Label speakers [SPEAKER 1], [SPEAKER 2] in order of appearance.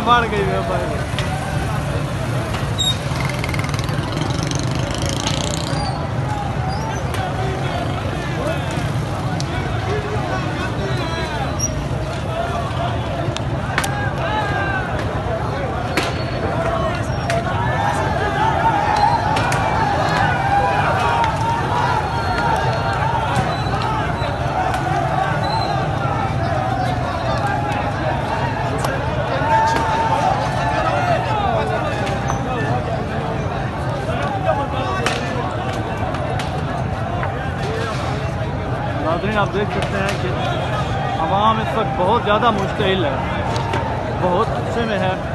[SPEAKER 1] बढ़ गई है। आप देख सकते हैं कि आवाम इस वक्त बहुत ज़्यादा मुश्किल है, बहुत अच्छे में है।